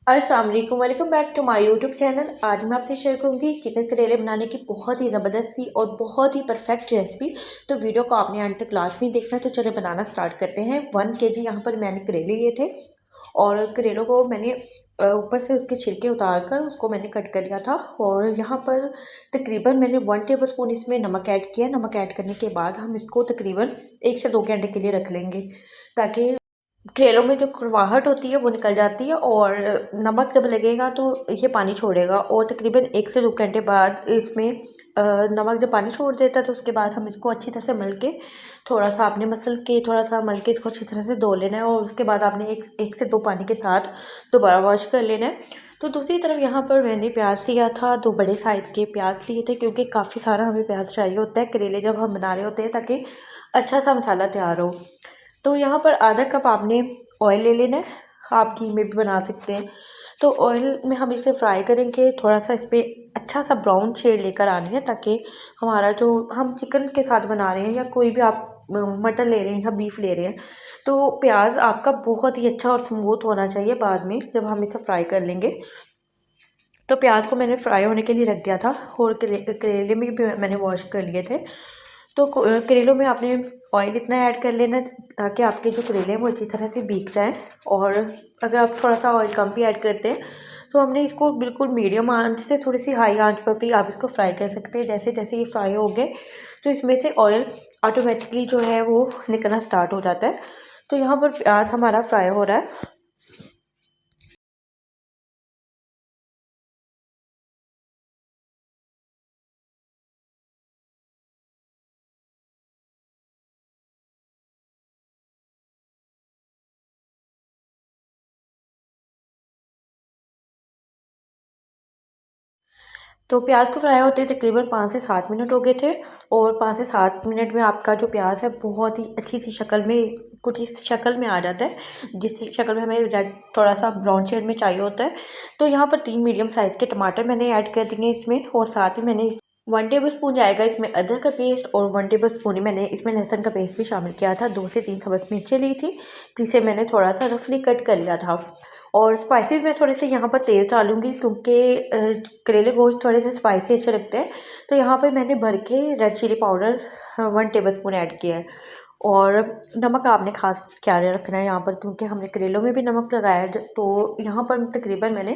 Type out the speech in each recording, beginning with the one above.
अस्सलाम वालेकुम welcome back to my YouTube channel. आज मैं आपसे शेयर करूंगी चिकन करेले बनाने की बहुत ही ज़बरदस्त सी और बहुत ही परफेक्ट रेसिपी। तो वीडियो को आपने अंत तक लास्ट में देखना। तो चलो बनाना स्टार्ट करते हैं। 1 kg यहाँ पर मैंने करेले लिए थे और करेलों को मैंने ऊपर से उसके छिलके उतार कर उसको मैंने कट कर लिया था। और यहाँ पर तकरीबन मैंने 1 टेबल स्पून इसमें नमक ऐड किया। नमक ऐड करने के बाद हम इसको तकरीबन 1 से 2 घंटे के लिए रख लेंगे, ताकि करेलों में जो कड़वाहट होती है वो निकल जाती है और नमक जब लगेगा तो ये पानी छोड़ेगा। और तकरीबन 1 से 2 घंटे बाद इसमें नमक जब पानी छोड़ देता है तो उसके बाद हम इसको अच्छी तरह से मल के थोड़ा सा मल के इसको अच्छी तरह से धो लेना है। और उसके बाद आपने एक से दो पानी के साथ दोबारा वॉश कर लेना है। तो दूसरी तरफ यहाँ पर मैंने प्याज लिया था, 2 बड़े साइज़ के प्याज लिए थे, क्योंकि काफ़ी सारा हमें प्याज चाहिए होता है करेले जब हम बना रहे होते हैं, ताकि अच्छा सा मसाला तैयार हो। तो यहाँ पर आधा कप आपने ऑयल ले लेना है, आप घी में भी बना सकते हैं। तो ऑयल में हम इसे फ्राई करेंगे, थोड़ा सा इस पर अच्छा सा ब्राउन शेड लेकर आनी है, ताकि हमारा जो हम चिकन के साथ बना रहे हैं या कोई भी आप मटन ले रहे हैं या बीफ ले रहे हैं, तो प्याज आपका बहुत ही अच्छा और स्मूथ होना चाहिए बाद में जब हम इसे फ्राई कर लेंगे। तो प्याज को मैंने फ्राई होने के लिए रख दिया था और करेले में भी मैंने वॉश कर लिए थे। तो करेलों में आपने ऑयल इतना ऐड कर लेना ताकि आपके जो करेले हैं वो अच्छी तरह से भीग जाएं। और अगर आप थोड़ा सा ऑयल कम भी ऐड करते हैं तो हमने इसको बिल्कुल मीडियम आंच से थोड़ी सी हाई आंच पर भी आप इसको फ्राई कर सकते हैं। जैसे जैसे ये फ्राई हो गए तो इसमें से ऑयल ऑटोमेटिकली जो है वो निकलना स्टार्ट हो जाता है। तो यहाँ पर प्याज हमारा फ्राई हो रहा है। तो प्याज को फ्राई होते तकरीबन 5 से 7 मिनट हो गए थे। और 5 से 7 मिनट में आपका जो प्याज है बहुत ही अच्छी सी शक्ल में, कुछ इस शक्ल में आ जाता है जिस शक्ल में हमें रेड थोड़ा सा ब्राउन शेड में चाहिए होता है। तो यहाँ पर 3 मीडियम साइज़ के टमाटर मैंने ऐड कर दिए इसमें। और साथ ही मैंने 1 टेबल स्पून जाएगा इसमें अदरक का पेस्ट और 1 टेबल स्पून ही मैंने इसमें लहसुन का पेस्ट भी शामिल किया था। 2 से 3 सब्ज़ मिर्चें ली थी जिसे मैंने थोड़ा सा रफली कट कर लिया था। और स्पाइसेस में थोड़े से यहाँ पर तेज़ डालूंगी, क्योंकि करेले गोश्त थोड़े से स्पाइसी अच्छे लगते हैं। तो यहाँ पर मैंने भर के red chilli powder 1 tablespoon add किया है। और नमक आपने खास ख्याल रखना है यहाँ पर, क्योंकि हमने करेलों में भी नमक लगाया है। तो यहाँ पर तकरीबन मैंने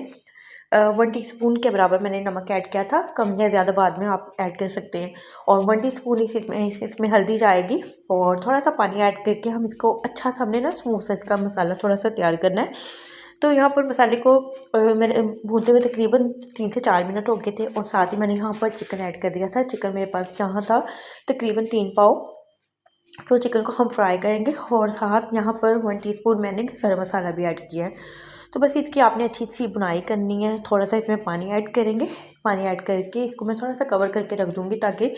1 टीस्पून के बराबर मैंने नमक ऐड किया था। कम या ज़्यादा बाद में आप ऐड कर सकते हैं। और 1 टीस्पून इसमें हल्दी जाएगी। और थोड़ा सा पानी ऐड करके हम इसको अच्छा सा हमने ना स्मूथ सा इसका मसाला थोड़ा सा तैयार करना है। तो यहाँ पर मसाले को मैंने भूनते हुए तकरीबन 3 से 4 मिनट हो गए थे। और साथ ही मैंने यहाँ पर चिकन ऐड कर दिया था। चिकन मेरे पास यहाँ था तकरीबन 3 पाव। तो चिकन को हम फ्राई करेंगे और साथ यहाँ पर 1 टीस्पून मैंने गरम मसाला भी ऐड किया है। तो बस इसकी आपने अच्छी सी बुनाई करनी है। थोड़ा सा इसमें पानी ऐड करेंगे, पानी ऐड करके इसको मैं थोड़ा सा कवर करके रख दूँगी, ताकि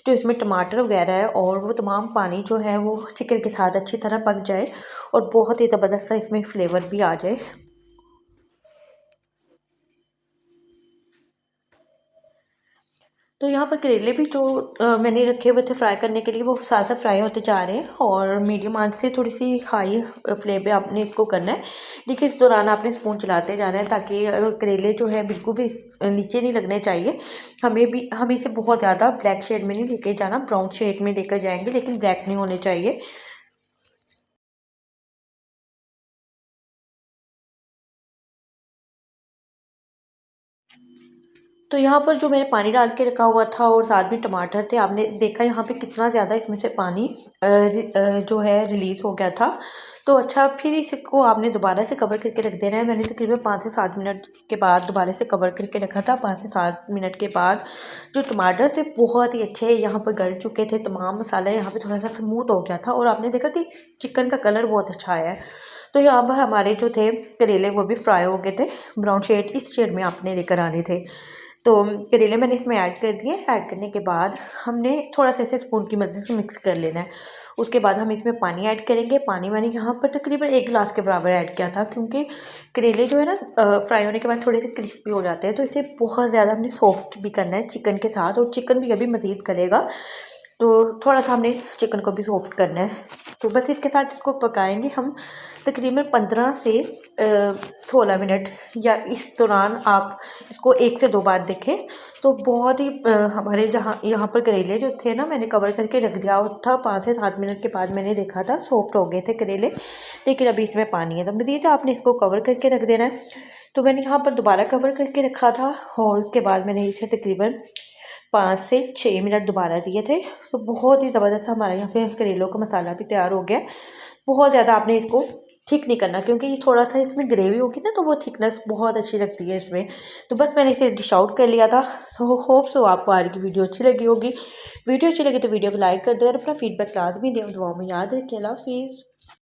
जो इसमें टमाटर वगैरह है और वो तमाम पानी जो है वो चिकन के साथ अच्छी तरह पक जाए और बहुत ही ज़बरदस्त सा इसमें फ्लेवर भी आ जाए। तो यहाँ पर करेले भी जो मैंने रखे हुए थे फ्राई करने के लिए, वो साथ साथ फ्राई होते जा रहे हैं। और मीडियम आंच से थोड़ी सी हाई फ्लेम पे आपने इसको करना है। देखिए इस दौरान आपने स्पून चलाते जाना है, ताकि करेले जो है बिल्कुल भी नीचे नहीं लगने चाहिए। हमें इसे बहुत ज़्यादा ब्लैक शेड में नहीं लेके जाना, ब्राउन शेड में लेकर जाएंगे, लेकिन ब्लैक नहीं होने चाहिए। तो यहाँ पर जो मैंने पानी डाल के रखा हुआ था और साथ में टमाटर थे, आपने देखा यहाँ पे कितना ज़्यादा इसमें से पानी जो है रिलीज़ हो गया था। तो अच्छा, फिर इसको आपने दोबारा से कवर करके रख देना है। मैंने तकरीबन 5 से 7 मिनट के बाद दोबारा से कवर करके रखा था। 5 से 7 मिनट के बाद जो टमाटर थे बहुत ही अच्छे यहाँ पर गल चुके थे, तमाम मसाला यहाँ पे थोड़ा सा स्मूथ हो गया था। और आपने देखा कि चिकन का कलर बहुत अच्छा आया है। तो यहाँ पर हमारे जो थे करेले वो भी फ्राई हो गए थे, ब्राउन शेड इस शेड में आपने लेकर आने थे। तो करेले मैंने इसमें ऐड कर दिए। ऐड करने के बाद हमने थोड़ा सा इसे स्पून की मदद से मिक्स कर लेना है। उसके बाद हम इसमें पानी ऐड करेंगे। पानी मैंने यहाँ पर तकरीबन 1 गिलास के बराबर ऐड किया था, क्योंकि करेले जो है ना फ्राई होने के बाद थोड़े से क्रिस्पी हो जाते हैं। तो इसे बहुत ज़्यादा हमने सॉफ्ट भी करना है चिकन के साथ, और चिकन भी अभी मज़ीद गलेगा। तो थोड़ा सा हमने चिकन को भी सॉफ्ट करना है। तो बस इसके साथ इसको पकाएंगे हम तकरीबन 15 से 16 मिनट, या इस दौरान आप इसको 1 से 2 बार देखें तो बहुत ही हमारे यहाँ पर करेले जो थे ना, मैंने कवर करके रख दिया था। 5 से 7 मिनट के बाद मैंने देखा था सॉफ्ट हो गए थे करेले, लेकिन अभी इसमें पानी है। तो मज़ीद आपने इसको कवर करके रख देना है। तो मैंने यहाँ पर दोबारा कवर करके रखा था और उसके बाद मैंने इसे तकरीबन 5 से 6 मिनट दोबारा दिए थे। तो बहुत ही ज़बरदस्त हमारे यहाँ पे करेलों का मसाला भी तैयार हो गया। बहुत ज़्यादा आपने इसको थिक नहीं करना, क्योंकि ये थोड़ा सा इसमें ग्रेवी होगी ना, तो वो थिकनेस बहुत अच्छी लगती है इसमें। तो बस मैंने इसे डिश आउट कर लिया था। तो होप सो आपको आज की वीडियो अच्छी लगी होगी। वीडियो अच्छी लगी तो वीडियो को लाइक कर दें और अपना फीडबैक लाजमी दें। दुआ में याद रखें। अल्लाह हाफिज़।